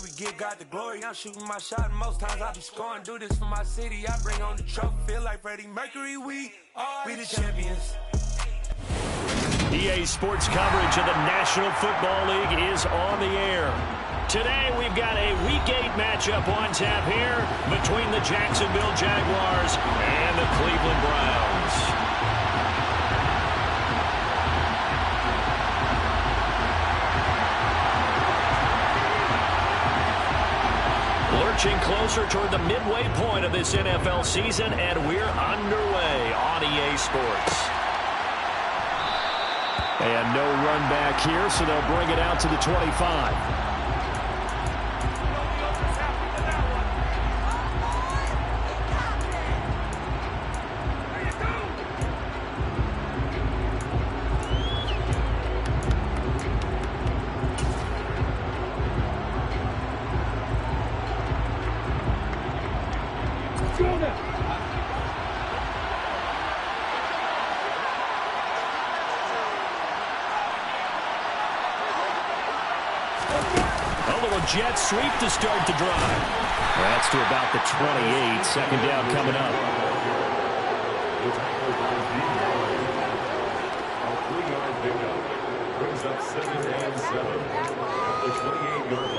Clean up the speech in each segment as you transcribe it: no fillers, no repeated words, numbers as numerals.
we get God the glory. I'm shooting my shot, and most times I be scoring. Do this for my city. I bring on the trophy. Feel like Freddie Mercury. We the champions. EA Sports coverage of the National Football League is on the air. Today we've got a Week 8 matchup on tap here between the Jacksonville Jaguars and the Cleveland Browns. Lurching closer toward the midway point of this NFL season, and we're underway on EA Sports. And no run back here, so they'll bring it out to the 25. Jet sweep to start the drive. That's to about the 28. Second down coming up. Brings up 2nd and 7. The 28-yard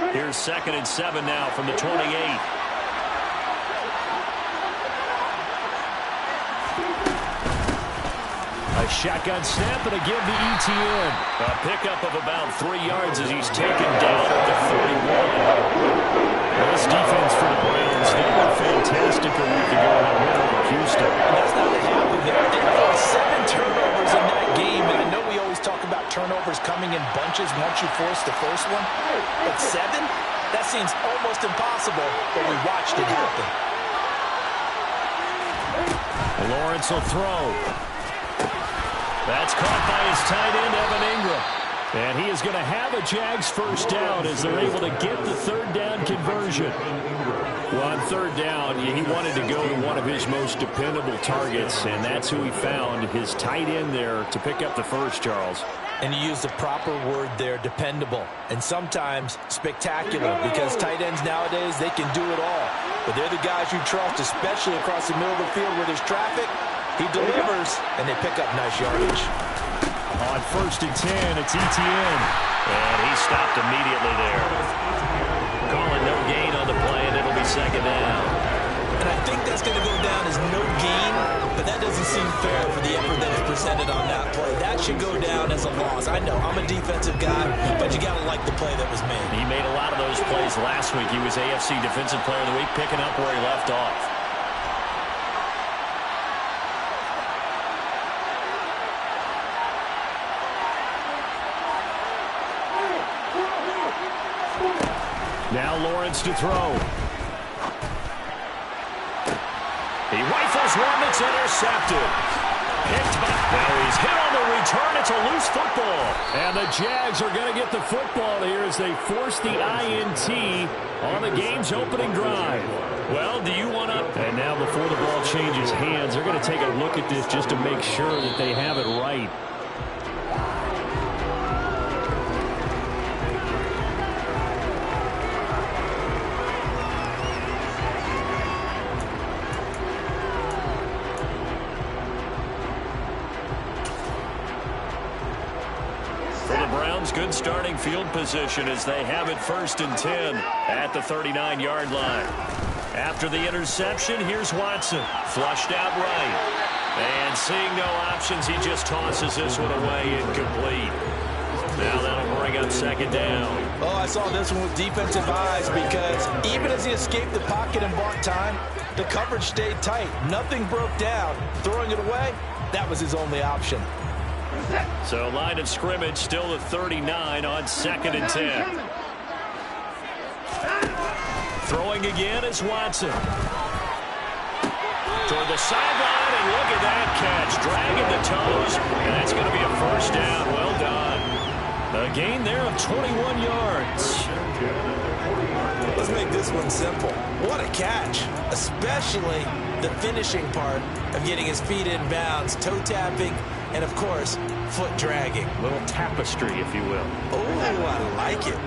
line. Here's 2nd and 7 now from the 28. A shotgun snap and a give to ETN. A pickup of about 3 yards as he's taken down at the 31. This defense for the Browns, they were fantastic a week ago in a win over Houston. And that's not the half of it. They had 7 turnovers in that game, and I know we always talk about turnovers coming in bunches once you force the first one, but 7? That seems almost impossible, but we watched it happen. Lawrence will throw. That's caught by his tight end, Evan Ingram. And he is going to have a Jags first down as they're able to get the third down conversion. Well, on third down, he wanted to go to one of his most dependable targets, and that's who he found, his tight end there, to pick up the first, Charles. And you use the proper word there, dependable, and sometimes spectacular, because tight ends nowadays, they can do it all. But they're the guys you trust, especially across the middle of the field where there's traffic. He delivers, and they pick up nice yardage. On 1st and 10, it's ETN. And he stopped immediately there. Calling no gain on the play, and it'll be 2nd down. And I think that's going to go down as no gain, but that doesn't seem fair for the effort that is presented on that play. That should go down as a loss. I know, I'm a defensive guy, but you got to like the play that was made. He made a lot of those plays last week. He was AFC Defensive Player of the Week, picking up where he left off. Now Lawrence to throw. He rifles one that's intercepted. Picked by. Now he's hit on the return. It's a loose football. And the Jags are going to get the football here as they force the INT on the game's opening drive. Well, do you want to? And now before the ball changes hands, they're going to take a look at this just to make sure that they have it right. Good starting field position as they have it 1st and 10 at the 39-yard line. After the interception, here's Watson. Flushed out right. And seeing no options, he just tosses this one away incomplete. Now that'll bring up 2nd down. Oh, I saw this one with defensive eyes because even as he escaped the pocket and bought time, the coverage stayed tight. Nothing broke down. Throwing it away, that was his only option. So line of scrimmage still the 39 on 2nd and 10. Throwing again is Watson. Toward the sideline, and look at that catch. Dragging the toes, and that's going to be a first down. Well done. A gain there of 21 yards. let's make this one simple. What a catch, especially the finishing part of getting his feet in bounds, toe tapping, and of course, foot dragging. A little tapestry, if you will. Oh, I like it.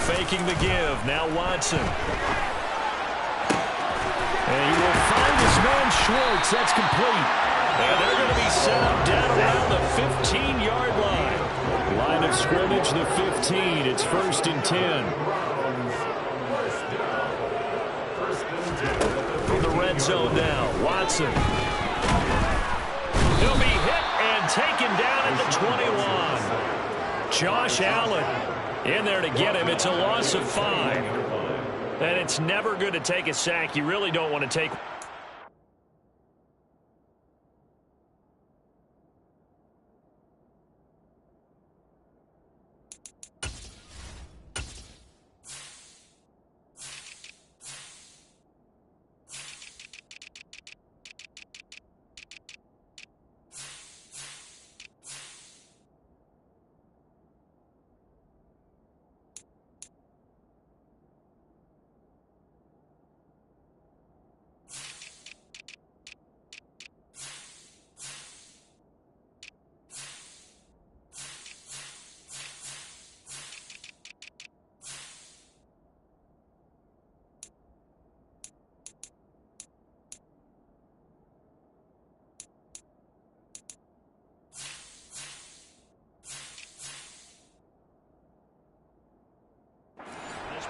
Faking the give. Now Watson. And he will find his man Schwartz. That's complete. And they're going to be set up down around the 15-yard line. Line of scrimmage, the 15. It's 1st and 10. From the red zone now, Watson. He'll be hit and taken down at the 21. Josh Allen in there to get him. It's a loss of 5. And it's never good to take a sack. You really don't want to take.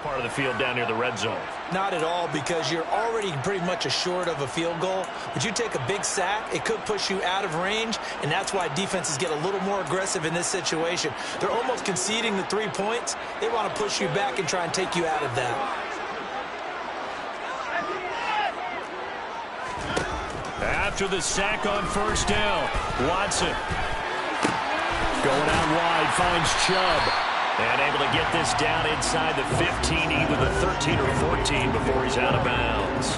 Part of the field down near the red zone. Not at all, because you're already pretty much assured of a field goal. But you take a big sack, it could push you out of range, and that's why defenses get a little more aggressive in this situation. They're almost conceding the 3 points. They want to push you back and try and take you out of that. After the sack on 1st down, Watson going out wide, finds Chubb. And able to get this down inside the 15, either the 13 or 14 before he's out of bounds.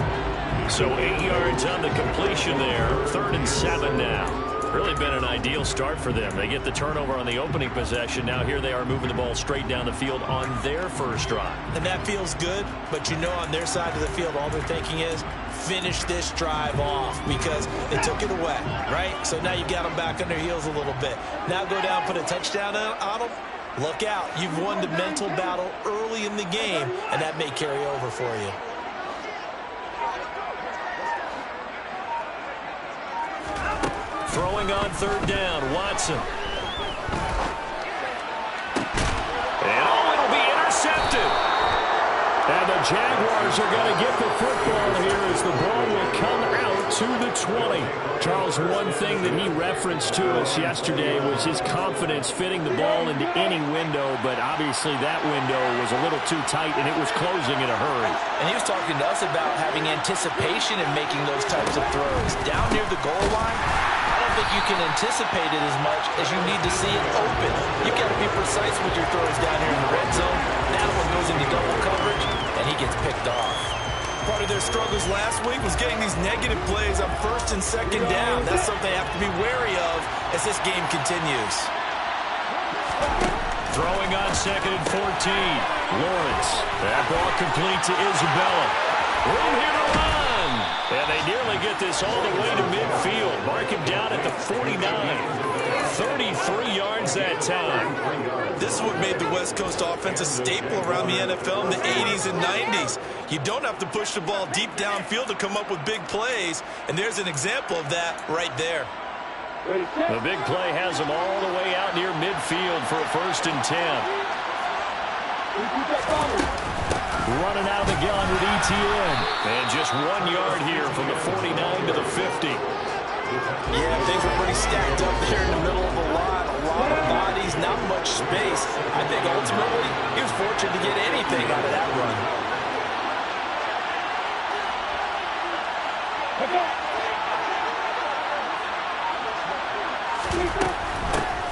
So 8 yards on the completion there. 3rd and 7 now. Really been an ideal start for them. They get the turnover on the opening possession. Now here they are moving the ball straight down the field on their first drive. And that feels good, but you know on their side of the field all they're thinking is finish this drive off because they took it away, right? So now you got them back on their heels a little bit. Now go down, put a touchdown on them. Look out. You've won the mental battle early in the game, and that may carry over for you. Throwing on 3rd down, Watson. And it'll be intercepted. And the Jaguars are going to get the football here as the ball will come out to the 20. Charles, one thing that he referenced to us yesterday was his confidence fitting the ball into any window, but obviously that window was a little too tight and it was closing in a hurry. And he was talking to us about having anticipation in making those types of throws. Down near the goal line, I don't think you can anticipate it as much as you need to see it open. You got to be precise with your throws down here in the red zone. That one goes into double coverage, and he gets picked off. Part of their struggles last week was getting these negative plays on 1st and 2nd down. That's something they have to be wary of as this game continues. Throwing on 2nd and 14. Lawrence. That ball complete to Isabella. Room here to run. And they nearly get this all the way to midfield. Mark him down at the 49. 33 yards that time. This is what made the West Coast offense a staple around the NFL in the 80s and 90s. You don't have to push the ball deep downfield to come up with big plays, and there's an example of that right there. The big play has them all the way out near midfield for a 1st and 10. Running out of the gun with ETN. And just 1 yard here from the 49 to the 50. Yeah, things were pretty stacked up there in the middle of the line. A lot of bodies, not much space. I think ultimately he was fortunate to get anything out of that run.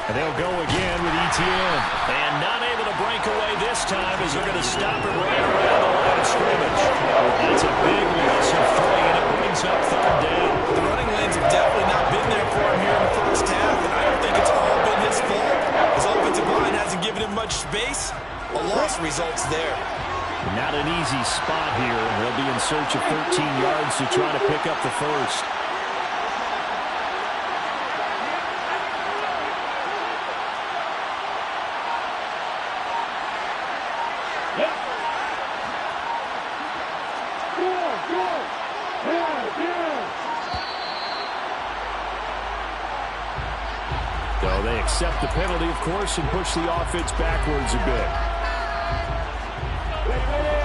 And they'll go again with ETN. And not able to break away this time as they're going to stop it right around the line of scrimmage. That's a big loss of 3, and it brings up 3rd down. The running lanes have definitely not been there for him here in the first half, and I don't think it's all been his fault. His offensive line will be in search of 13 yards to try to pick up the first. So they accept the penalty, of course, and push the offense backwards a bit.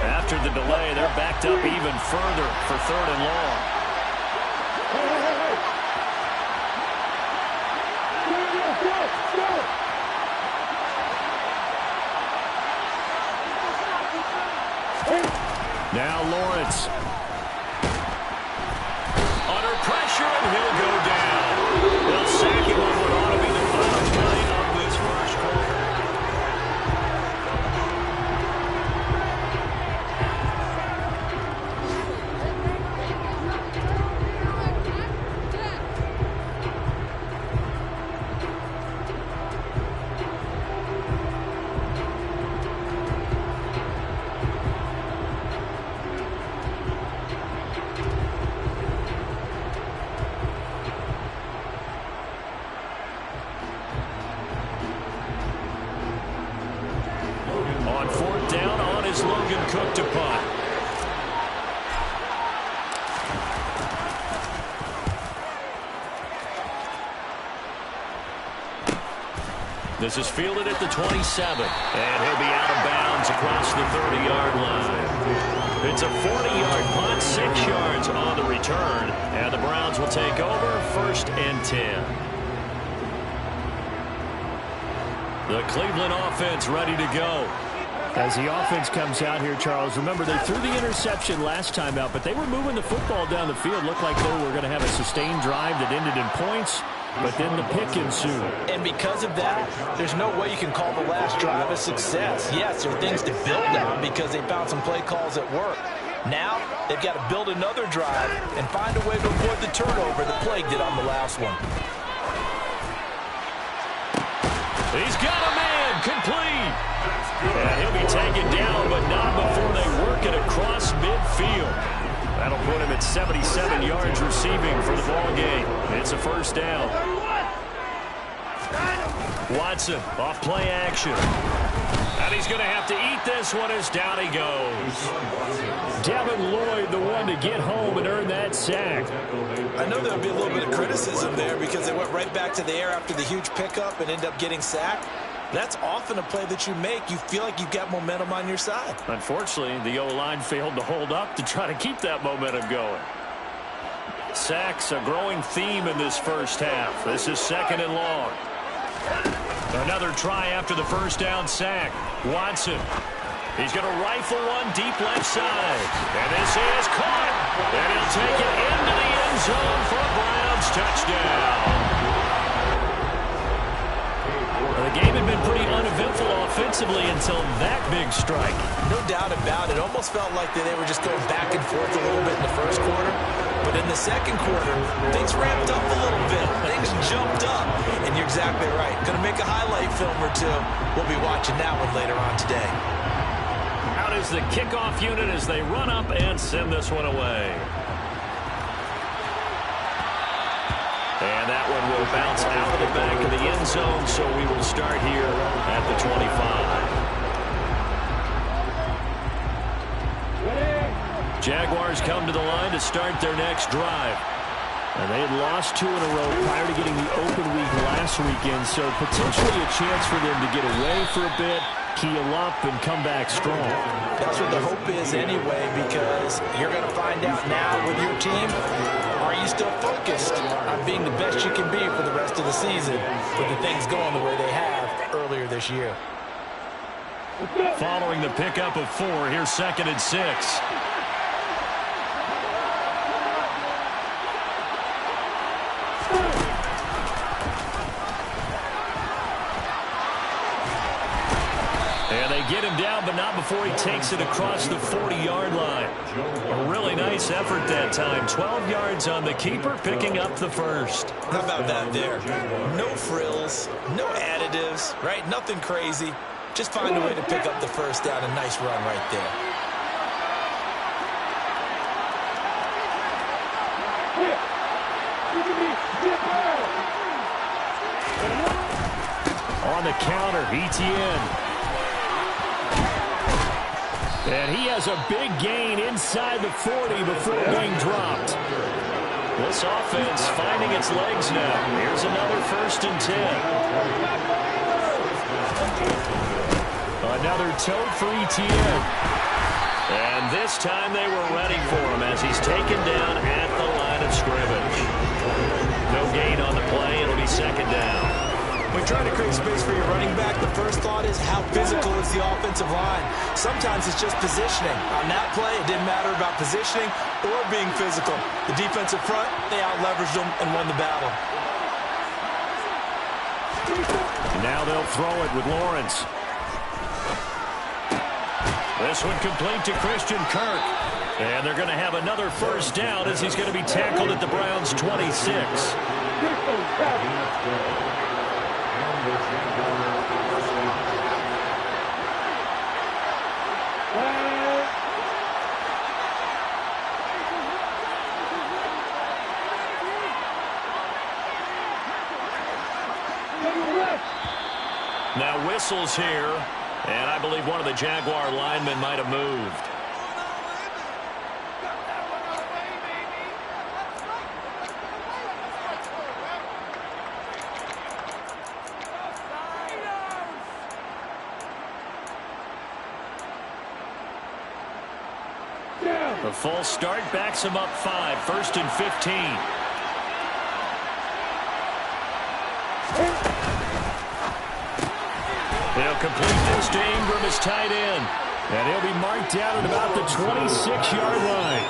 After the delay, they're backed up even further for 3rd and long. Now Lawrence. Under pressure, and he'll go down. They'll sack him on what ought to be the final play of this first quarter. On 4th down, on is Logan Cook to punt. This is fielded at the 27, and he'll be out of bounds across the 30-yard line. It's a 40-yard punt, 6 yards on the return, and the Browns will take over 1st and 10. The Cleveland offense ready to go. As the offense comes out here, Charles, remember they threw the interception last time out, but they were moving the football down the field. Looked like they were going to have a sustained drive that ended in points, but then the pick ensued. And because of that, there's no way you can call the last drive a success. Yes, there are things to build on because they found some play calls at work. Now, they've got to build another drive and find a way to avoid the turnover that plagued it on the last one. He's got a man, complete. And he'll be taken down, but not before they work it across midfield. That'll put him at 77 yards receiving for the ball game. It's a 1st down. Watson, off play action. And he's going to have to eat this one as down he goes. Devin Lloyd, the one to get home and earn that sack. I know there'll be a little bit of criticism there because they went right back to the air after the huge pickup and end up getting sacked. That's often a play that you make. You feel like you've got momentum on your side. Unfortunately, the O-line failed to hold up to try to keep that momentum going. Sacks, a growing theme in this first half. This is 2nd and long. Another try after the 1st down sack. Watson. He's going to rifle one deep left side. And this is caught. And he'll take it into the end zone for a Browns touchdown. The game had been pretty uneventful offensively until that big strike. No doubt about it. Almost felt like they were just going back and forth a little bit in the first quarter. But in the second quarter, things ramped up a little bit. Things jumped up. And you're exactly right. Going to make a highlight film or two. We'll be watching that one later on today. Out is the kickoff unit as they run up and send this one away. And that one will bounce out of the back of the end zone, so we will start here at the 25. Jaguars come to the line to start their next drive. And they had lost 2 in a row prior to getting the open week last weekend, so potentially a chance for them to get away for a bit, keel up, and come back strong. That's what the hope is anyway, because you're going to find out now with your team, are you still focused on being the best you can be for the rest of the season with the things going the way they have earlier this year? Following the pickup of 4, here's 2nd and 6. And they get him down, but not before he takes it across the 40-yard line. A really nice effort that time. 12 yards on the keeper, picking up the first. How about that there? No frills, no additives, right? Nothing crazy. Just find a way to pick up the first down. A nice run right there. on the counter. Etienne. And he has a big gain inside the 40 before being dropped. This offense finding its legs now. Here's another 1st and 10. Another tote for Etienne. And this time they were ready for him as he's taken down at the line of scrimmage. No gain on the play. It'll be 2nd down. When trying to create space for your running back, the first thought is how physical is the offensive line. Sometimes it's just positioning. On that play, it didn't matter about positioning or being physical. The defensive front, they out-leveraged them and won the battle. Now they'll throw it with Lawrence. This one complete to Christian Kirk. And they're going to have another 1st down as he's going to be tackled at the Browns' 26. Now whistles here, and I believe one of the Jaguar linemen might have moved. The full start backs him up 5, 1st and 15. They'll complete this to Ingram as tight end. And he'll be marked down at about the 26-yard line.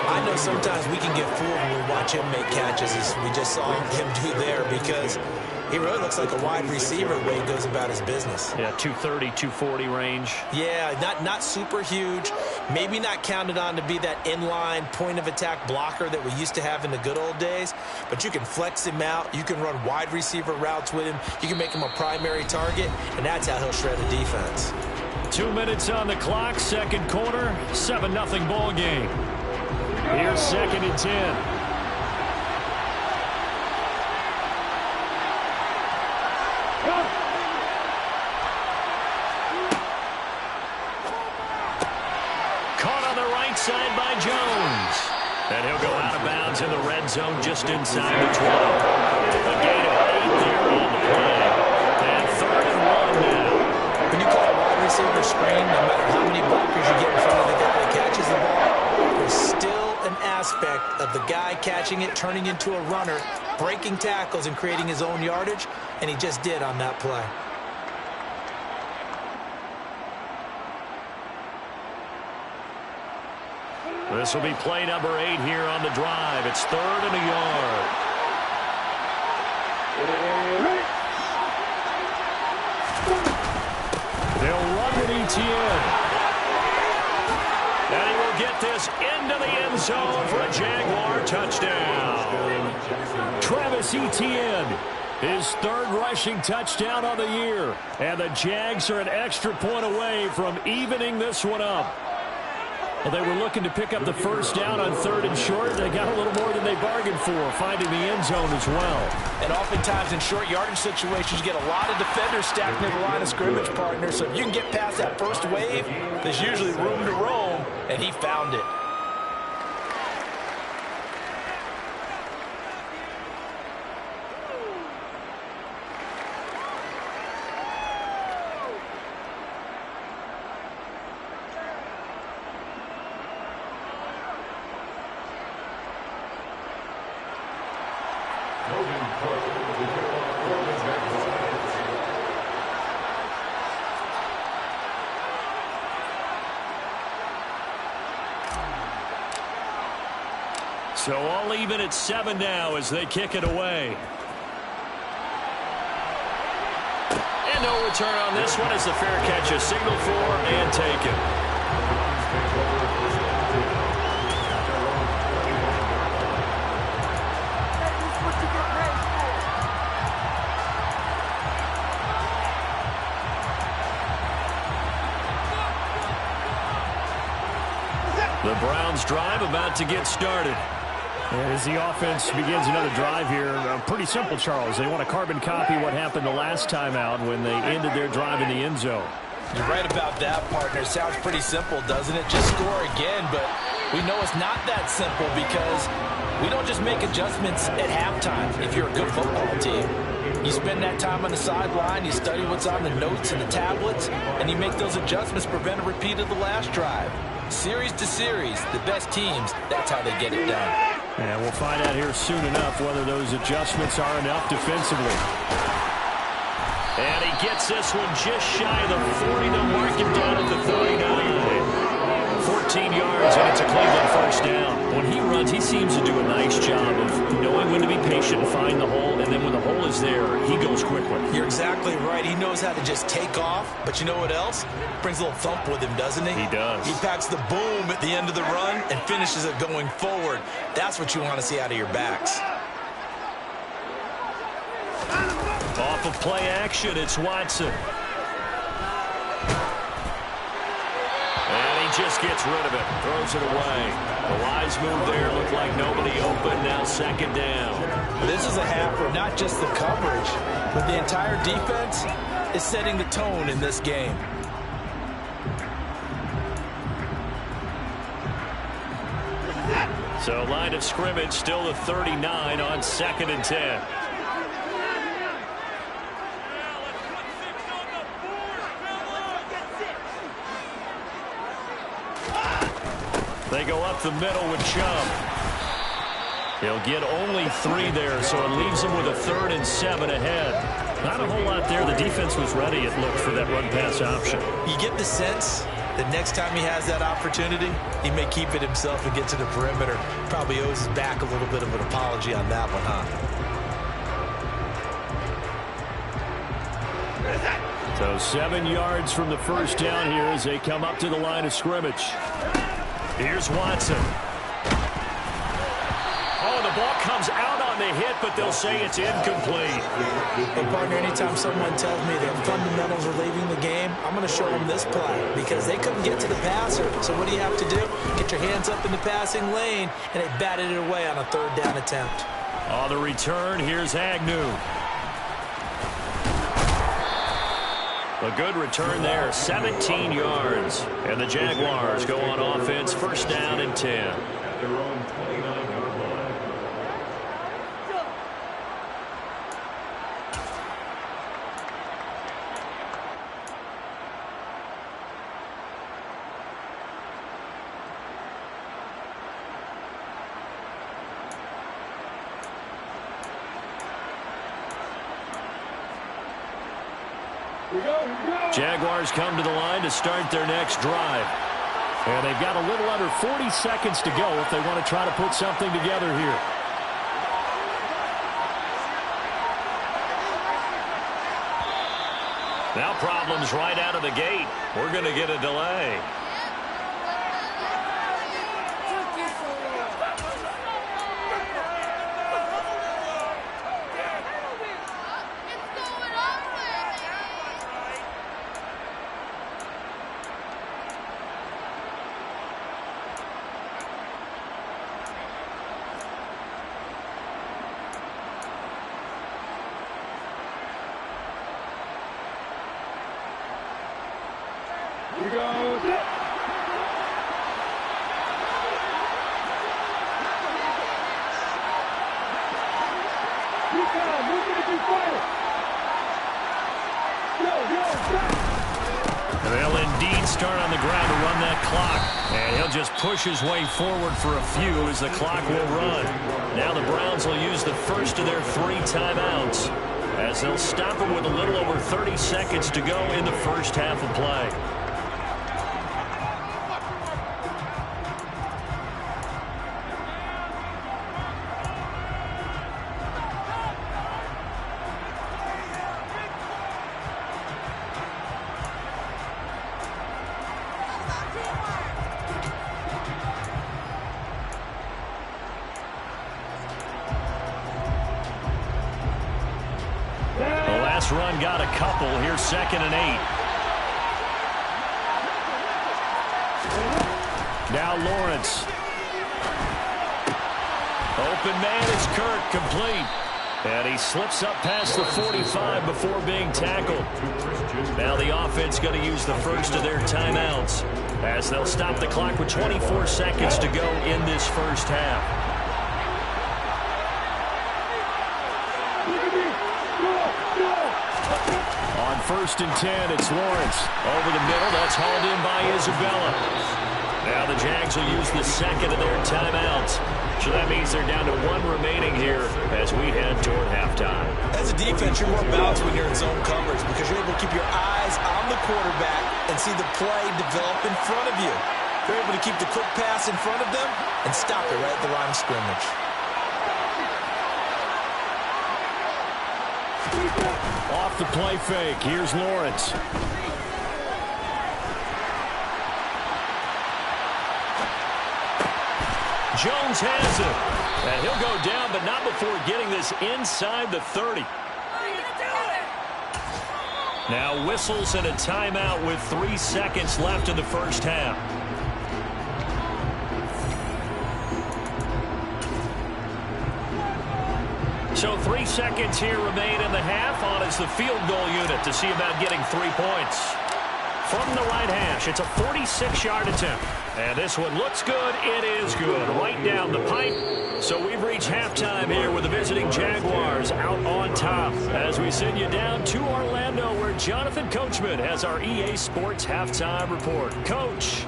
I know sometimes we can get fooled when we watch him make catches, as we just saw him do there, because he really looks like a wide receiver the way he goes about his business. Yeah, 230, 240 range. Yeah, not super huge. Maybe not counted on to be that inline point-of-attack blocker that we used to have in the good old days. But you can flex him out. You can run wide receiver routes with him. You can make him a primary target, and that's how he'll shred the defense. 2 minutes on the clock, 2nd quarter, 7-0 ball game. Here's 2nd and 10. Side by Jones. And he'll go out of bounds in the red zone just inside the 12. A gain of 8 there on the play. And 3rd and 1 now. When you call a wide receiver screen, no matter how many blockers you get in front of the guy that catches the ball, there's still an aspect of the guy catching it, turning into a runner, breaking tackles and creating his own yardage, and he just did on that play. This will be play number 8 here on the drive. It's 3rd and a yard. They'll run with Etienne. And he will get this into the end zone for a Jaguar touchdown. Travis Etienne, his 3rd rushing touchdown on the year. And the Jags are an extra point away from evening this one up. Well, they were looking to pick up the 1st down on 3rd and short. They got a little more than they bargained for, finding the end zone as well. And oftentimes in short yardage situations, you get a lot of defenders stacked near the line of scrimmage, partner. So if you can get past that first wave, there's usually room to roam, and he found it. So all even at 7 now as they kick it away. And no return on this one as the fair catch is signaled for and taken. The Browns drive about to get started. And as the offense begins another drive here, pretty simple, Charles. They want to carbon copy what happened the last time out when they ended their drive in the end zone. You're right about that, partner. Sounds pretty simple, doesn't it? Just score again, but we know it's not that simple because we don't just make adjustments at halftime if you're a good football team. You spend that time on the sideline, you study what's on the notes and the tablets, and you make those adjustments to prevent a repeat of the last drive. Series to series, the best teams, that's how they get it done. And we'll find out here soon enough whether those adjustments are enough defensively. And he gets this one just shy of the 40. They'll mark him down at the 39. 14 yards, and it's a Cleveland first down. When he runs, he seems to do a nice job of knowing when to be patient and find the hole, and then when the hole is there, he goes quickly. You're exactly right. He knows how to just take off, but you know what else? Brings a little thump with him, doesn't he? He does. He packs the boom at the end of the run and finishes it going forward. That's what you want to see out of your backs. Off of play action, it's Watson. And he just gets rid of it, throws it away. The wise move there, looked like nobody open, now second down. This is a half where not just the coverage, but the entire defense is setting the tone in this game. So line of scrimmage still the 39 on 2nd and 10. They go up the middle with Chubb. He'll get only 3 there, so it leaves him with a 3rd and 7 ahead. Not a whole lot there. The defense was ready, it looked, for that run-pass option. You get the sense that next time he has that opportunity, he may keep it himself and get to the perimeter. Probably owes his back a little bit of an apology on that one, huh? So 7 yards from the first down here as they come up to the line of scrimmage. Here's Watson. Oh, the ball comes out on the hit, but they'll say it's incomplete. Hey, partner, anytime someone tells me their fundamentals are leaving the game, I'm going to show them this play because they couldn't get to the passer. So what do you have to do? Get your hands up in the passing lane, and they batted it away on a 3rd down attempt. On the return, here's Agnew. A good return there, 17 yards. And the Jaguars go on offense, first down and 10. Their own 29-yard line. Jaguars come to the line to start their next drive. And they've got a little under 40 seconds to go if they want to try to put something together here. Now problems right out of the gate. We're going to get a delay. Here goes. And they'll indeed start on the ground to run that clock. And he'll just push his way forward for a few as the clock will run. Now the Browns will use the first of their 3 timeouts as they'll stop him with a little over 30 seconds to go in the first half of play. Run got a couple. Here's 2nd and 8. Now Lawrence. Open man is Kirk, complete. And he slips up past the 45 before being tackled. Now the offense going to use the first of their timeouts as they'll stop the clock with 24 seconds to go in this first half. On 1st and 10, it's Lawrence. Over the middle, that's hauled in by Isabella. Now the Jags will use the second of their timeouts. So that means they're down to 1 remaining here as we head toward halftime. As a defense, you're more balanced when you're in zone coverage because you're able to keep your eyes on the quarterback and see the play develop in front of you. You're able to keep the quick pass in front of them and stop it right at the line of scrimmage. Off the play fake, here's Lawrence. Jones has it. And he'll go down, but not before getting this inside the 30. Now whistles and a timeout with 3 seconds left in the first half. So 3 seconds here remain in the half. On is the field goal unit to see about getting 3 points. From the right hash, it's a 46-yard attempt. And this one looks good. It is good. Right down the pipe. So we've reached halftime here with the visiting Jaguars out on top. As we send you down to Orlando where Jonathan Coachman has our EA Sports halftime report. Coach.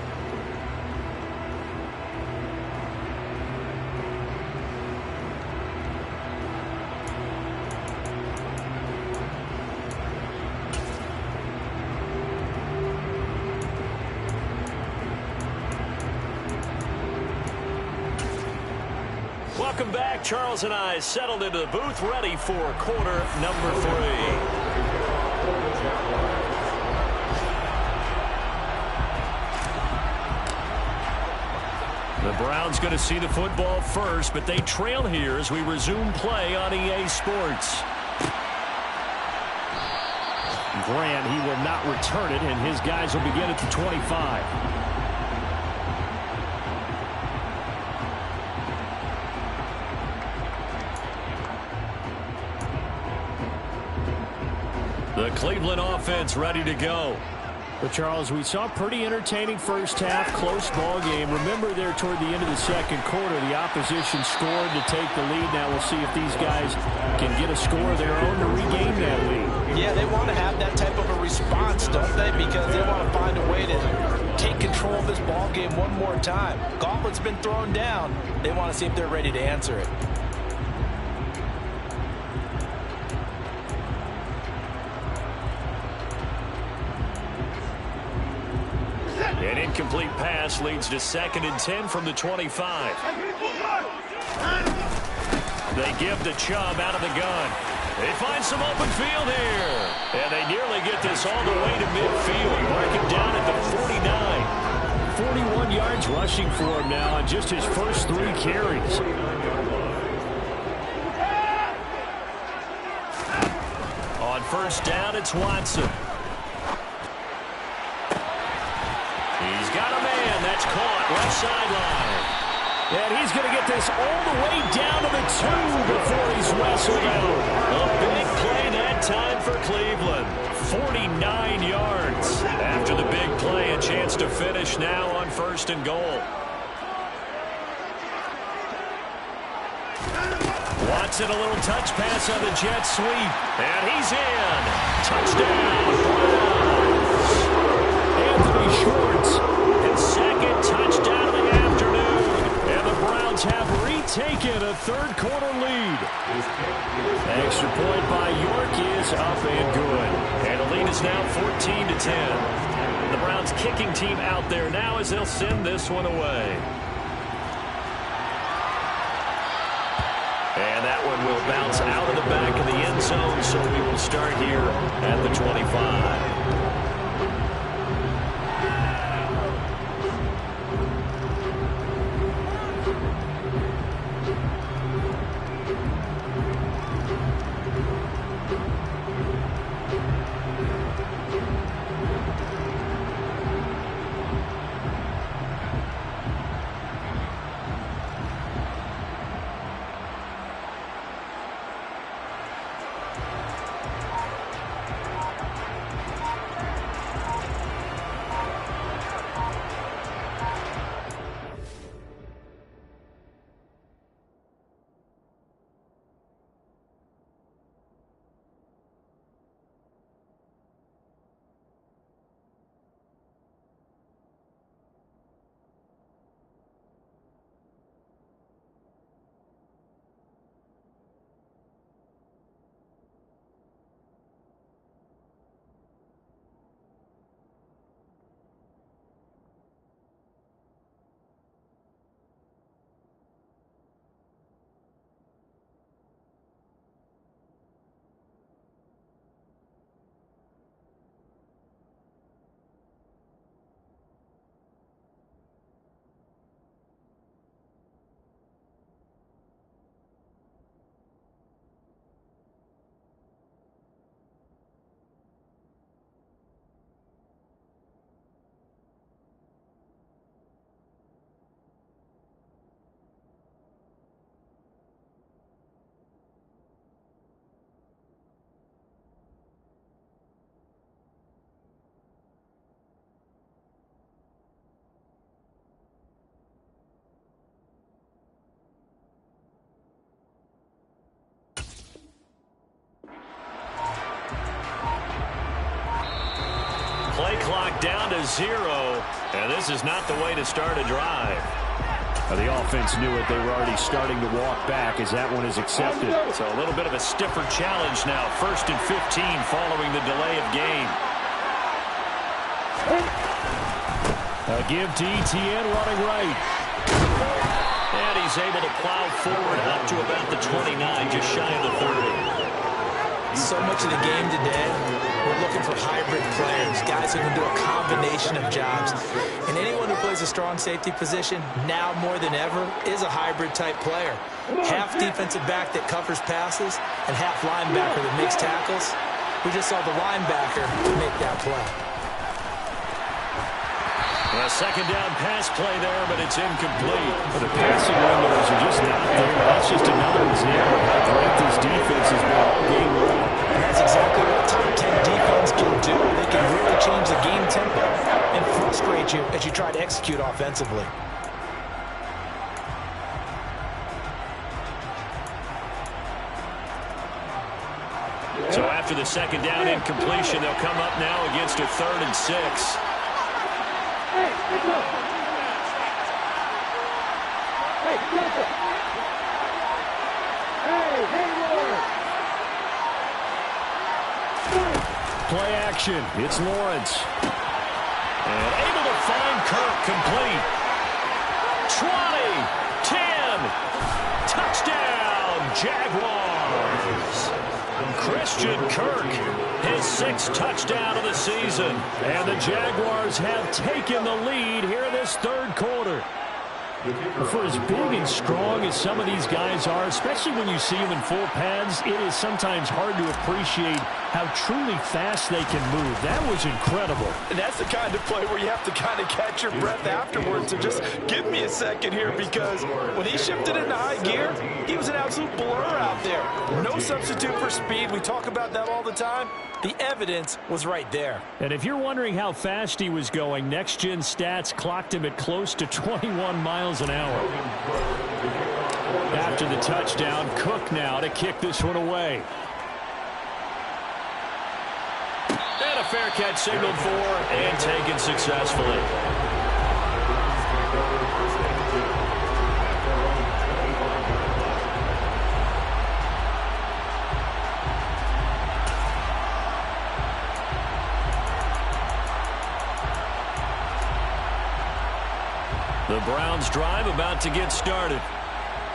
Welcome back. Charles and I settled into the booth, ready for quarter number 3. The Browns going to see the football first, but they trail here as we resume play on EA Sports. Grant, he will not return it, and his guys will begin at the 25. The Cleveland offense ready to go. But, Charles, we saw a pretty entertaining first half, close ball game. Remember there toward the end of the second quarter, the opposition scored to take the lead. Now we'll see if these guys can get a score of their own to regain that lead. Yeah, they want to have that type of a response, don't they? Because they want to find a way to take control of this ball game one more time. Gauntlet's been thrown down. They want to see if they're ready to answer it. An incomplete pass leads to 2nd and 10 from the 25. They give to Chubb out of the gun. They find some open field here. And they nearly get this all the way to midfield. Mark him down at the 49. 41 yards rushing for him now on just his first 3 carries. On first down, it's Watson. He's got a man. That's caught. Left sideline. And he's going to get this all the way down to the 2 before he's wrestled out. A big play that time for Cleveland. 49 yards. After the big play, a chance to finish now on 1st and goal. Watson, a little touch pass on the jet sweep. And he's in. Touchdown, Browns. Anthony Schwartz, his 2nd touchdown of the afternoon. And the Browns have retaken a 3rd quarter lead. Extra point by York is up and good. And the lead is now 14-10. The Browns kicking team out there now as they'll send this one away. And that one will bounce out of the back of the end zone, so we will start here at the 25. 0, and this is not the way to start a drive. The offense knew it. They were already starting to walk back as that one is accepted. So a little bit of a stiffer challenge now. 1st and 15 following the delay of game. A give to ETN running right. And he's able to plow forward up to about the 29, just shy of the 30. So much of the game today, we're looking for hybrid players, guys who can do a combination of jobs. And anyone who plays a strong safety position, now more than ever, is a hybrid type player. Half defensive back that covers passes, and half linebacker that makes tackles. We just saw the linebacker make that play. A 2nd down pass play there, but it's incomplete. But the passing windows are just not there. That's just another example of how great this defense has been all game long. And that's exactly what top 10 defense can do. They can really change the game tempo and frustrate you as you try to execute offensively. So after the 2nd down incompletion, they'll come up now against a 3rd and 6. Play action. It's Lawrence. And able to find Kirk complete. 20, 10, touchdown, Jaguars. Christian Kirk, his 6th touchdown of the season. And the Jaguars have taken the lead here in this 3rd quarter. For as big and strong as some of these guys are, especially when you see them in full pads, it is sometimes hard to appreciate how truly fast they can move. That was incredible. And that's the kind of play where you have to kind of catch your breath afterwards. So just give me a second here, because when he shifted into high gear, he was an absolute blur out there. No substitute for speed. We talk about that all the time. The evidence was right there. And if you're wondering how fast he was going, next-gen stats clocked him at close to 21 miles an hour. After the touchdown, Cook now to kick this one away. And a fair catch signaled for and taken successfully. The Browns drive about to get started.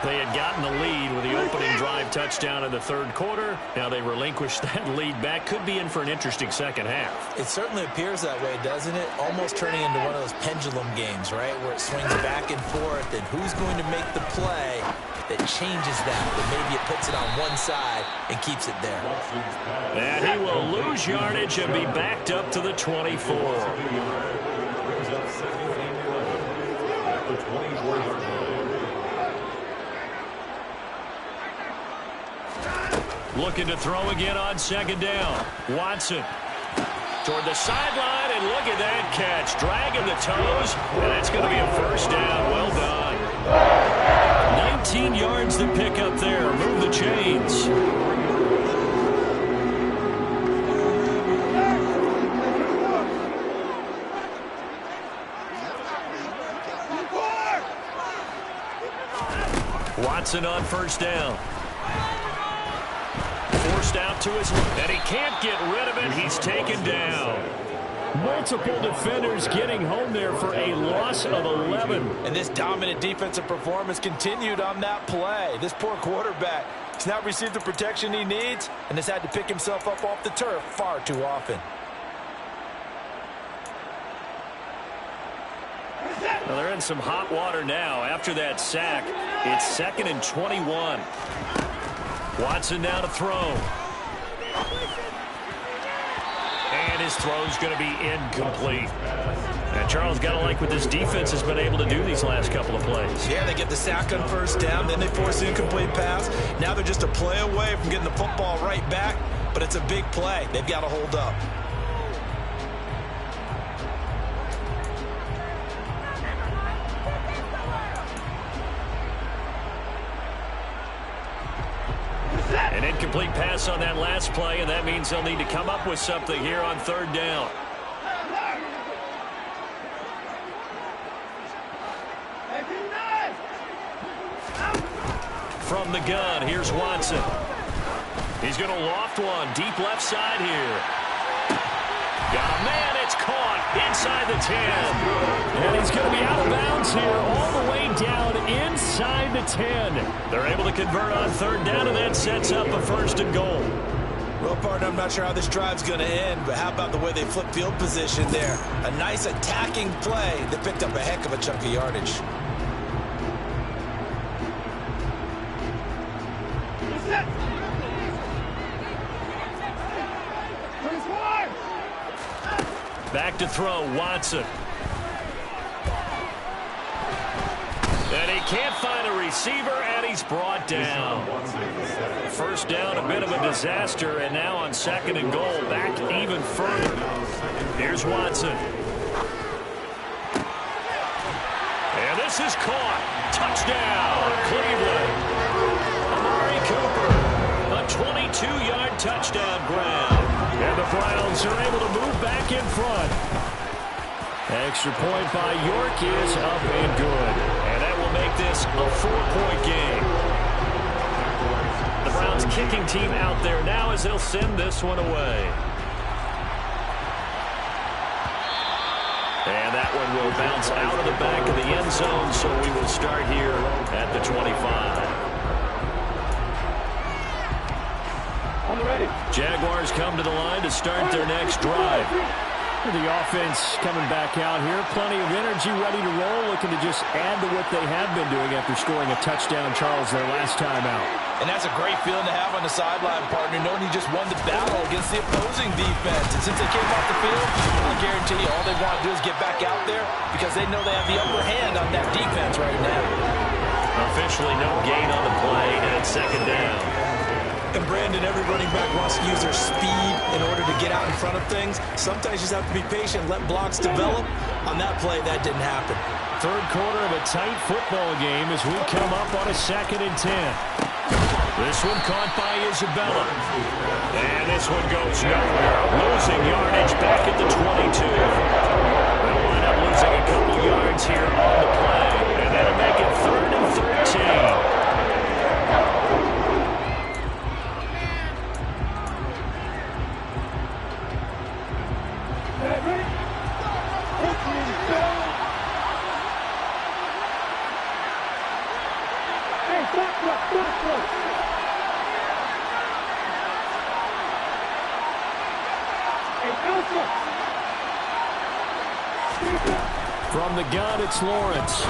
They had gotten the lead with the opening drive touchdown in the 3rd quarter. Now they relinquished that lead back. Could be in for an interesting 2nd half. It certainly appears that way, doesn't it? Almost turning into one of those pendulum games, right? Where it swings back and forth, and who's going to make the play that changes that maybe it puts it on one side and keeps it there. And he will lose yardage and be backed up to the 24. Looking to throw again on 2nd down. Watson toward the sideline, and look at that catch. Dragging the toes, and that's going to be a 1st down. Well done. 19 yards to pick up there. Move the chains. Watson on 1st down. Forced out to his left, and he can't get rid of it. He's taken down. Multiple defenders getting home there for a loss of 11. And this dominant defensive performance continued on that play. This poor quarterback has not received the protection he needs and has had to pick himself up off the turf far too often. Well, they're in some hot water now. After that sack, it's 2nd and 21. Watson now to throw. And his throw's going to be incomplete. And Charles, got to like what this defense has been able to do these last couple of plays. Yeah, they get the sack on 1st down, then they force the incomplete pass. Now they're just a play away from getting the football right back, but it's a big play. They've got to hold up. An incomplete pass on that last play, and that means they'll need to come up with something here on 3rd down. From the gun, here's Watson. He's going to loft one. Deep left side here. Got a man. It's caught inside the 10. And he's going to be out of bounds here all the way down inside the 10. They're able to convert on third down, and that sets up a first and goal. Well, partner, I'm not sure how this drive's going to end, but how about the way they flip field position there? A nice attacking play. They picked up a heck of a chunk of yardage. Back to throw, Watson. And he can't find a receiver, and he's brought down. First down, a bit of a disaster, and now on second and goal, back even further. Here's Watson. And this is caught. Touchdown, Cleveland. Amari Cooper, a 22-yard touchdown grab. And the Browns are able to move back in front. Extra point by York is up and good. And that will make this a 4-point game. The Browns kicking team out there now as they'll send this one away. And that one will bounce out of the back of the end zone, so we will start here at the 25. Jaguars come to the line to start their next drive. The offense coming back out here. Plenty of energy, ready to roll, looking to just add to what they have been doing after scoring a touchdown, Charles, their last time out. And that's a great feeling to have on the sideline, partner, knowing you just won the battle against the opposing defense. And since they came off the field, I guarantee you all they want to do is get back out there because they know they have the upper hand on that defense right now. Officially no gain on the play, and it's second down. And Brandon, every running back wants to use their speed in order to get out in front of things. Sometimes you just have to be patient, let blocks develop. On that play, that didn't happen. Third quarter of a tight football game as we come up on a 2nd and 10. This one caught by Isabella. And this one goes nowhere. Losing yardage back at the 22. They'll wind up losing a couple yards here on the play. And that'll make it 3rd and 13. From the gun, it's Lawrence.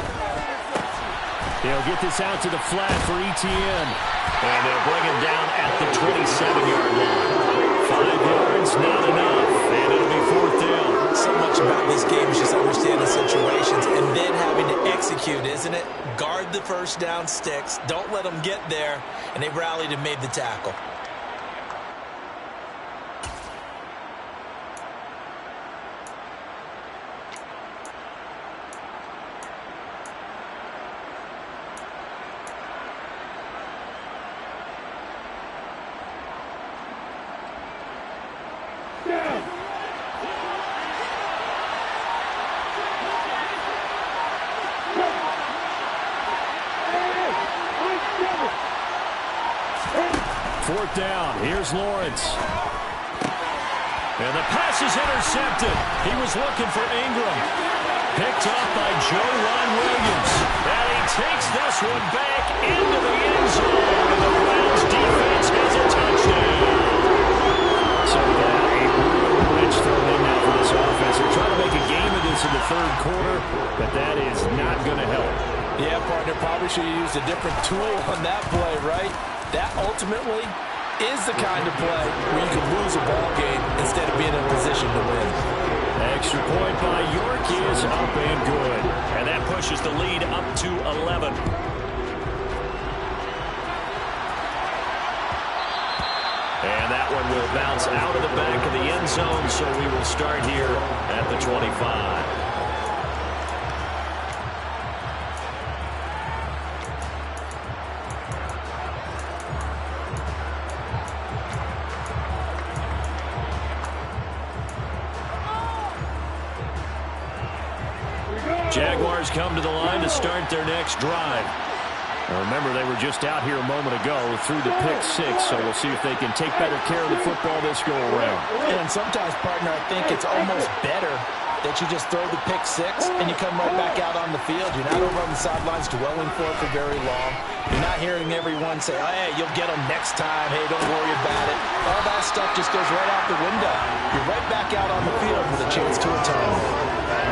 They'll get this out to the flat for Etienne. And they'll bring him down at the 27-yard line. 5 yards, not enough. And it'll be 4th down. So much about this game is just understanding situations and then having to execute, isn't it? Guard the first down sticks. Don't let them get there. And they rallied and made the tackle. Fourth down. Here's Lawrence. And the pass is intercepted. He was looking for Ingram. Picked up by Joe Ron Williams. And he takes this one back into the end zone. And the Browns defense has a touchdown. So a real wrench thrown in now for this offense. They're trying to make a game of this in the 3rd quarter, but that is not going to help. Yeah, partner, probably should have used a different tool on that play, right? That ultimately is the kind of play where you can lose a ball game instead of being in a position to win. Extra point by York is up and good. And that pushes the lead up to 11. And that one will bounce out of the back of the end zone, so we will start here at the 25. Jaguars come to the line to start their next drive. Remember, they were just out here a moment ago through the pick six, so we'll see if they can take better care of the football this go-around. And sometimes, partner, I think it's almost better that you just throw the pick six and you come right back out on the field. You're not over on the sidelines dwelling for it for very long. You're not hearing everyone say, oh, hey, you'll get them next time. Hey, don't worry about it. All that stuff just goes right out the window. You're right back out on the field with a chance to atone.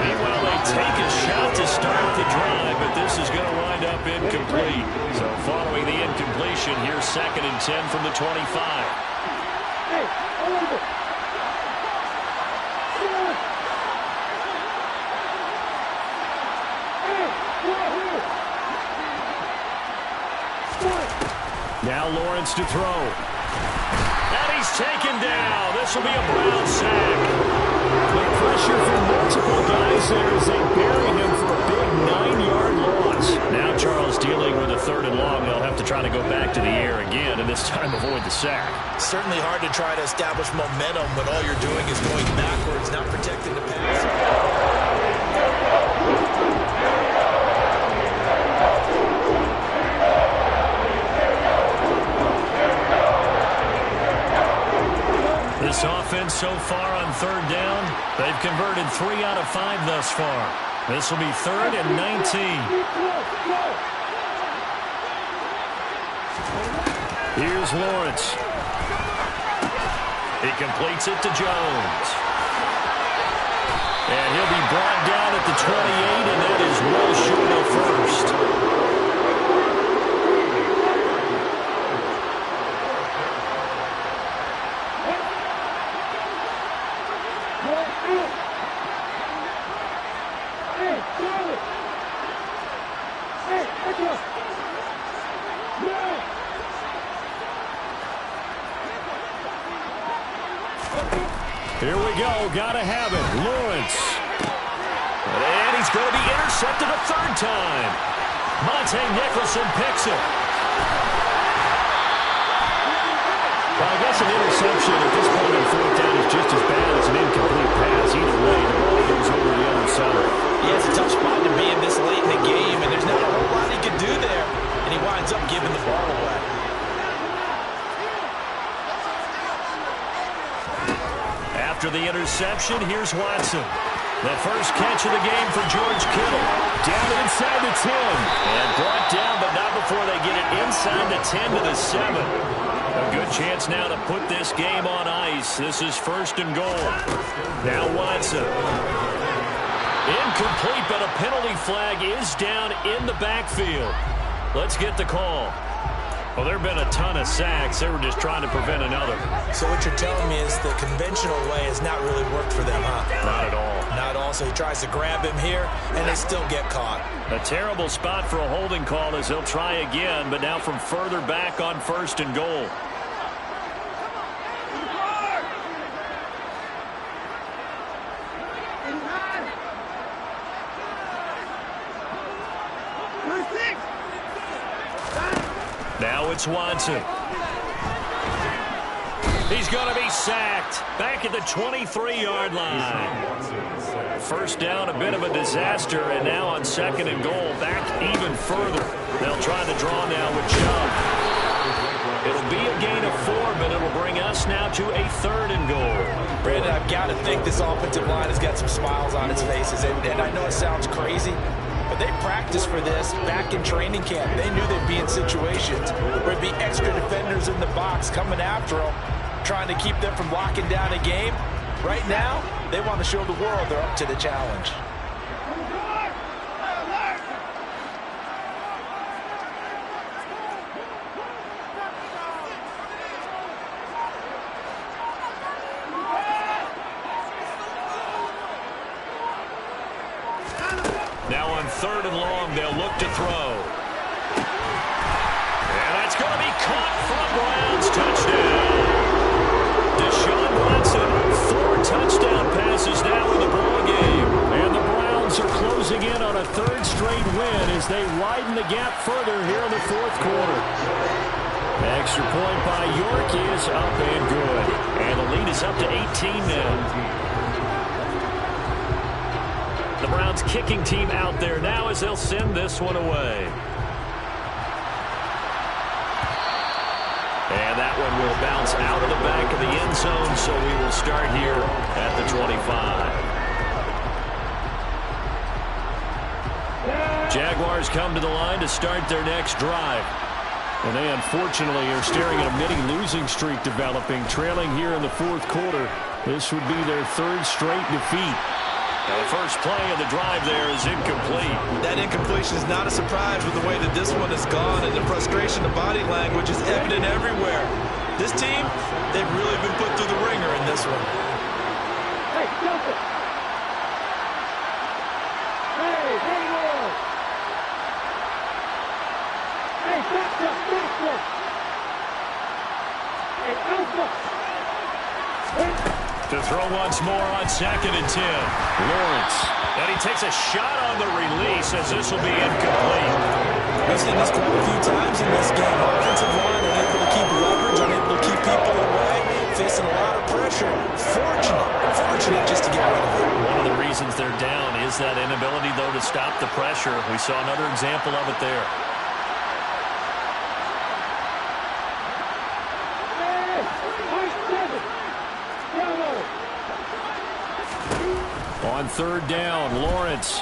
Meanwhile, they take a shot to start the drive, but this is going to wind up incomplete. So following the incompletion, here's 2nd and 10 from the 25. Hey, now Lawrence to throw. And he's taken down. This will be a Brown sack. The pressure from multiple guys there as they bury him for a big 9-yard loss. Now Charles dealing with a 3rd and long. They'll have to try to go back to the air again, and this time avoid the sack. Certainly hard to try to establish momentum when all you're doing is going backwards, not protecting the pass. This offense so far on 3rd down, they've converted 3 out of 5 thus far. This will be 3rd and 19. Here's Lawrence. He completes it to Jones. And he'll be brought down at the 28, and that is well short of 1st. Here we go. Got to have it. Lawrence. And he's going to be intercepted a 3rd time. Monte Nicholson picks it. Well, I guess an interception at this point in 4th down is just as bad as an incomplete pass. Either way, the ball goes over the other side. Yeah, it's a tough spot to be in this late in the game, and there's not a whole lot he can do there. And he winds up giving the ball away. After the interception, here's Watson. The first catch of the game for George Kittle. Down inside the 10. And brought down, but not before they get it inside the 10 to the 7. A good chance now to put this game on ice. This is 1st and goal. Now Watson. Incomplete, but a penalty flag is down in the backfield. Let's get the call. Well, there have been a ton of sacks. They were just trying to prevent another. So what you're telling me is the conventional way has not really worked for them, huh? Not at all. Not at all. So he tries to grab him here, and they still get caught. A terrible spot for a holding call as they'll try again, but now from further back on 1st and goal. Now it's Watson. He's going to be sacked. Back at the 23-yard line. 1st down, a bit of a disaster, and now on 2nd and goal, back even further. They'll try the draw now with Chubb. It'll be a gain of 4, but it'll bring us now to a 3rd and goal. Brandon, I've got to think this offensive line has got some smiles on its faces, and I know it sounds crazy, but they practiced for this back in training camp. They knew they'd be in situations where there'd be extra defenders in the box coming after them, trying to keep them from locking down a game. Right now, they want to show the world they're up to the challenge. Now on 3rd and long, they'll look to throw. And that's going to be caught from Browns. Touchdown. Deshaun Watson, 4 touchdown passes now in the ball game. And the Browns are closing in on a 3rd straight win as they widen the gap further here in the 4th quarter. Extra point by York is up and good. And the lead is up to 18 now. The Browns kicking team out there now as they'll send this one away. and will bounce out of the back of the end zone, so we will start here at the 25. Jaguars come to the line to start their next drive. And they unfortunately are staring at a mini losing streak developing, trailing here in the fourth quarter. This would be their third straight defeat. And the first play of the drive there is incomplete. That incompletion is not a surprise with the way that this one has gone, and the frustration of body language is evident everywhere. This team, they've really been put through the ringer in this one. Hey, Joseph! Hey, hang on! Hey, back up! Hey, Alpha! To throw once more on 2nd and 10. Lawrence. And he takes a shot on the release as this will be incomplete. We've seen this quite a few times in this game. Offensive line unable to keep leverage, unable to keep people away, facing a lot of pressure. Fortunate just to get rid of it. One of the reasons they're down is that inability, though, to stop the pressure. We saw another example of it there. On 3rd down, Lawrence.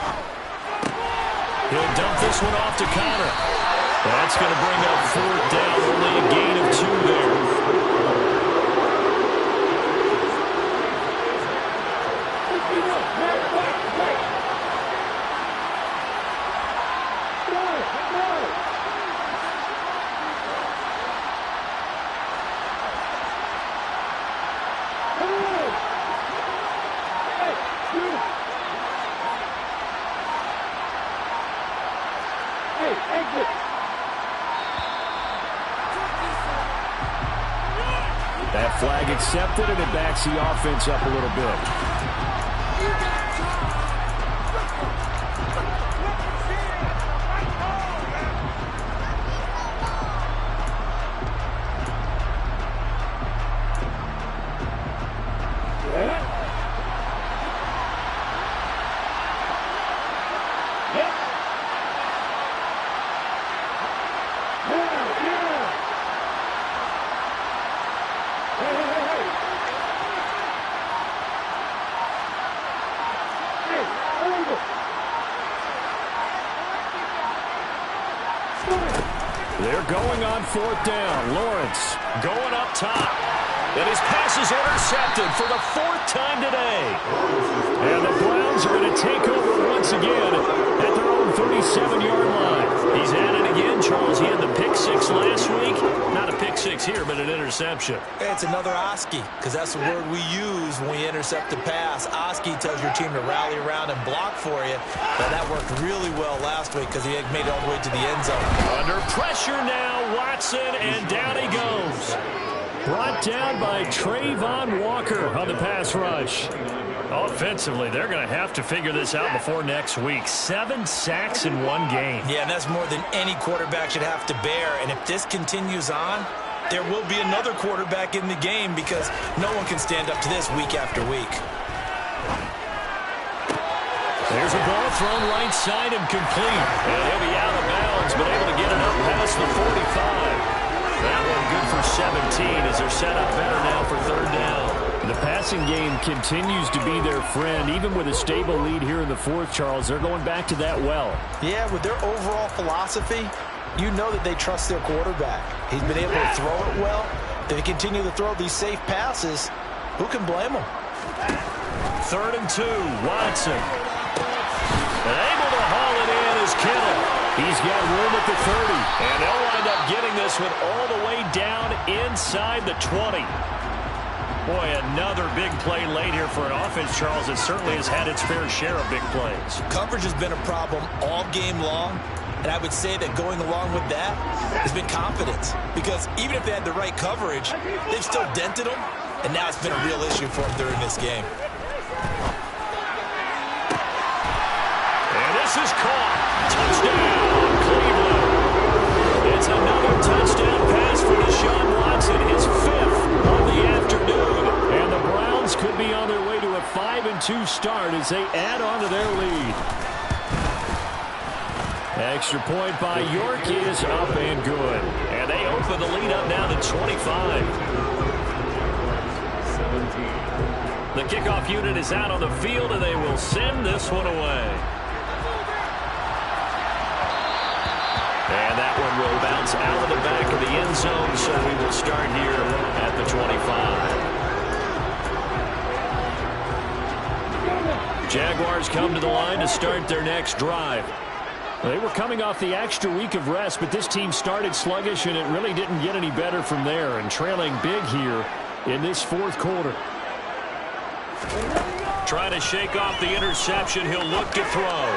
He'll dump this one off to Connor. That's going to bring up 4th down, only a gain of 2 there. That flag accepted, and it backs the offense up a little bit. They're going on 4th down. Lawrence going up top. And his pass is intercepted for the 4th time today. And the Browns are going to take over once again at their own 37-yard line. He's at it again, Charles. He had the pick 6 last week. Not a pick 6 here, but an interception. It's another Oski, because that's the word we use when we intercept a pass. Oski tells your team to rally around and block for you. But that worked really well last week because he had made it all the way to the end zone. Under pressure now, Watson, and down he goes. Brought down by Trayvon Walker on the pass rush. Offensively, they're going to have to figure this out before next week. 7 sacks in one game. Yeah, and that's more than any quarterback should have to bear. And if this continues on, there will be another quarterback in the game because no one can stand up to this week after week. There's a ball thrown right side and complete. And he'll be out of bounds, but able to get it up past the 45. That one good for 17 as they're set up better now for 3rd down. The passing game continues to be their friend. Even with a stable lead here in the 4th, Charles, they're going back to that well. Yeah, with their overall philosophy, you know that they trust their quarterback. He's been able to throw it well. They continue to throw these safe passes. Who can blame them? 3rd and 2, Watson. And able to haul it in is Kittle. He's got room at the 30. And they'll wind up getting this one all the way down inside the 20. Boy, another big play late here for an offense, Charles, that certainly has had its fair share of big plays. Coverage has been a problem all game long, and I would say that going along with that has been confidence. Because even if they had the right coverage, they've still dented them, and now it's been a real issue for them during this game. And this is caught. Touchdown, Cleveland. It's another touchdown pass for Deshaun Watson, his 5th of the afternoon. And the Browns could be on their way to a 5-2 start as they add on to their lead. Extra point by York is up and good. And they open the lead up now to 25. 17. The kickoff unit is out on the field, and they will send this one away. And that one will bounce out of the back of the end zone, so we will start here at the 25. Jaguars come to the line to start their next drive. They were coming off the extra week of rest, but this team started sluggish, and it really didn't get any better from there, and trailing big here in this fourth quarter. Trying to shake off the interception. He'll look to throw.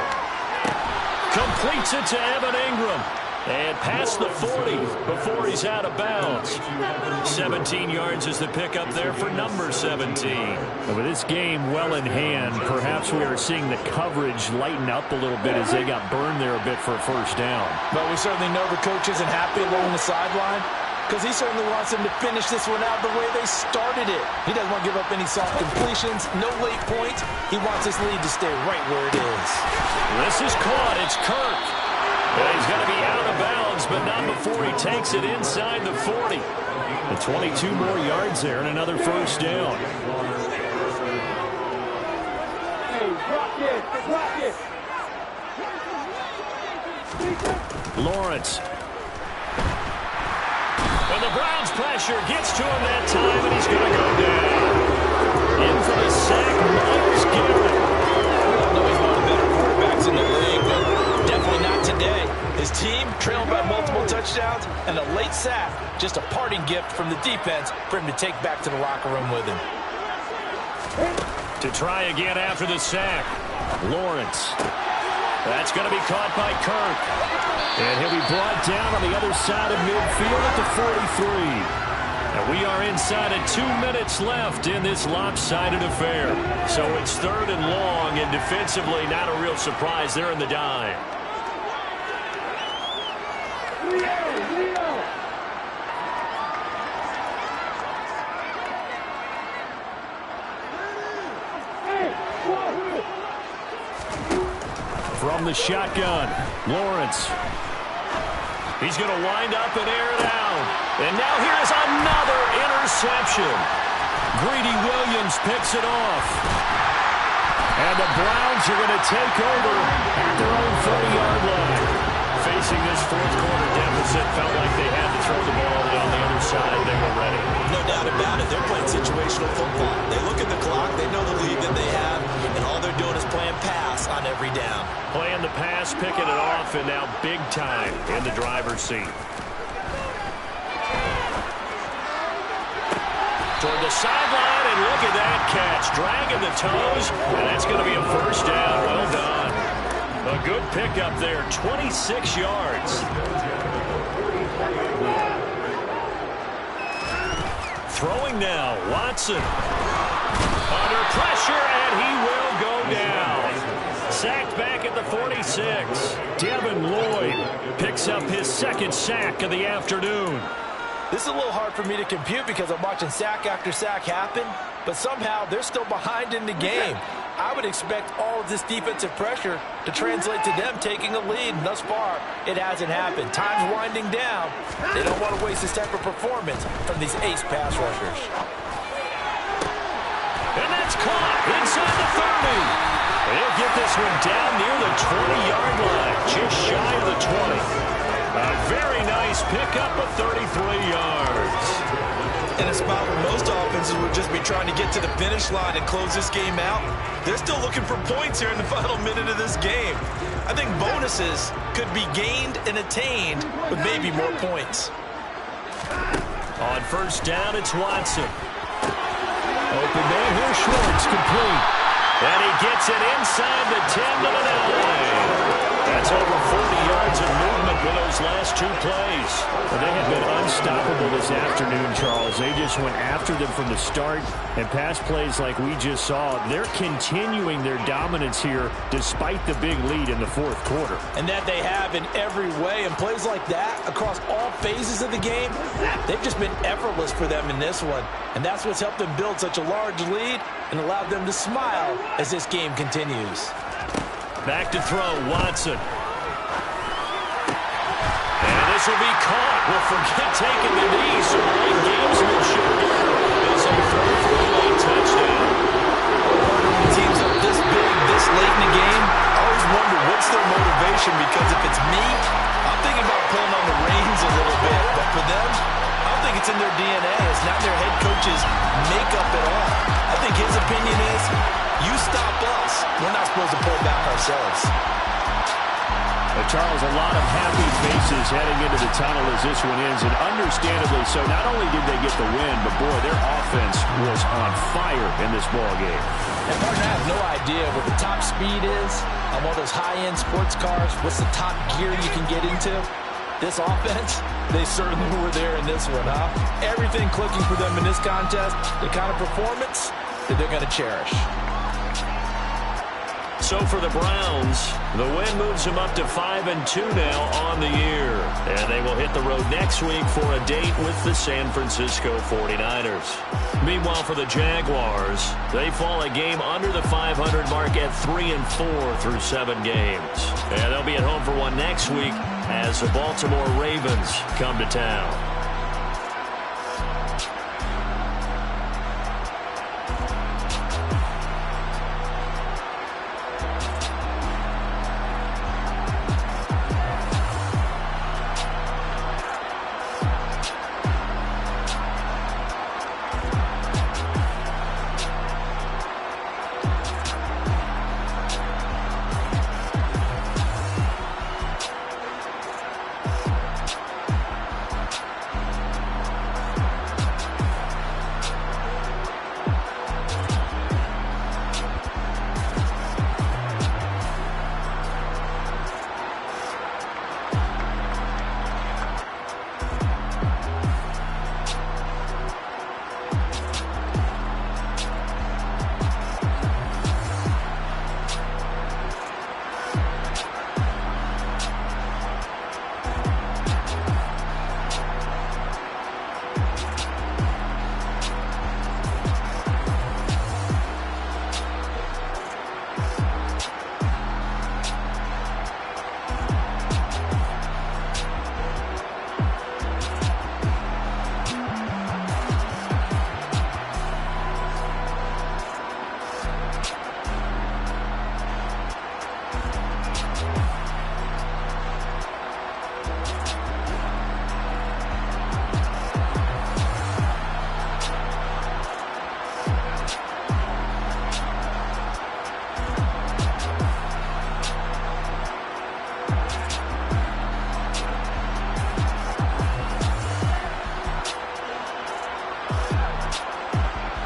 Completes it to Evan Ingram. And past the 40 before he's out of bounds. 17 yards is the pickup there for number 17. And with this game well in hand, perhaps we are seeing the coverage lighten up a little bit as they got burned there a bit for a first down. But we certainly know the coach isn't happy along the sideline, because he certainly wants them to finish this one out the way they started it. He doesn't want to give up any soft completions, no late points. He wants his lead to stay right where it is. This is caught. It's Kirk. And he's going to be out of bounds, but not before he takes it inside the 40. And 22 more yards there and another first down. Hey, block it, block it. Lawrence. And the Browns pressure gets to him that time, and he's going to go down. In for the sack, Myles Garrett. I know he's one of the better quarterbacks in the league, but definitely not today. His team trailed by multiple touchdowns, and a late sack, just a parting gift from the defense for him to take back to the locker room with him. To try again after the sack, Lawrence. That's going to be caught by Kirk. And he'll be brought down on the other side of midfield at the 43. And we are inside of 2 minutes left in this lopsided affair. So it's third and long, and defensively not a real surprise. They're in the dime. From the shotgun, Lawrence. He's going to wind up and air it out. And now here's another interception. Greedy Williams picks it off. And the Browns are going to take over at their own 30-yard line. Facing this fourth quarter deficit, felt like they had to throw the ball, and on the other side, they were ready. No doubt about it. They're playing situational football. They look at the clock, they know the lead that they have, and all they're doing is playing pass on every down. Playing the pass, picking it off, and now big time in the driver's seat. Toward the sideline, and look at that catch. Dragging the toes, and that's going to be a first down. Well done. A good pickup there, 26 yards. Throwing now, Watson. Under pressure, and he will go down. Sacked back at the 46. Devin Lloyd picks up his second sack of the afternoon. This is a little hard for me to compute because I'm watching sack after sack happen, but somehow they're still behind in the game. I would expect all of this defensive pressure to translate to them taking a lead, and thus far, it hasn't happened. Time's winding down. They don't want to waste this type of performance from these ace pass rushers. And that's caught inside the 30. They'll get this one down near the 20-yard line, just shy of the 20. A very nice pickup of 33 yards. In a spot where most offenses would just be trying to get to the finish line and close this game out, they're still looking for points here in the final minute of this game. I think bonuses could be gained and attained with maybe more points. On first down, it's Watson. Open man here, Schwartz, complete. And he gets it inside the 10 to the 9. That's over 40 yards of movement with those last two plays. Well, they have been unstoppable this afternoon, Charles. They just went after them from the start, and pass plays like we just saw, they're continuing their dominance here despite the big lead in the fourth quarter. And that they have in every way, and plays like that across all phases of the game, they've just been effortless for them in this one. And that's what's helped them build such a large lead and allowed them to smile as this game continues. Back to throw, Watson. This will be caught. Well, forget taking the knee, so late gamesmanship is a throwaway touchdown. When teams are this big, this late in the game, I always wonder what's their motivation, because if it's me, I'm thinking about pulling on the reins a little bit. But for them, I don't think it's in their DNA. It's not their head coach's makeup at all. I think his opinion is, you stop us, we're not supposed to pull back ourselves. Charles, a lot of happy faces heading into the tunnel as this one ends, and understandably so. Not only did they get the win, but boy, their offense was on fire in this ball game. And Martin, I have no idea what the top speed is on one of those high-end sports cars. What's the top gear you can get into? This offense, they certainly were there in this one, huh? Everything clicking for them in this contest, the kind of performance that they're going to cherish. So for the Browns, the win moves them up to 5-2 now on the year. And they will hit the road next week for a date with the San Francisco 49ers. Meanwhile, for the Jaguars, they fall a game under the 500 mark at 3-4 through 7 games. And they'll be at home for one next week as the Baltimore Ravens come to town.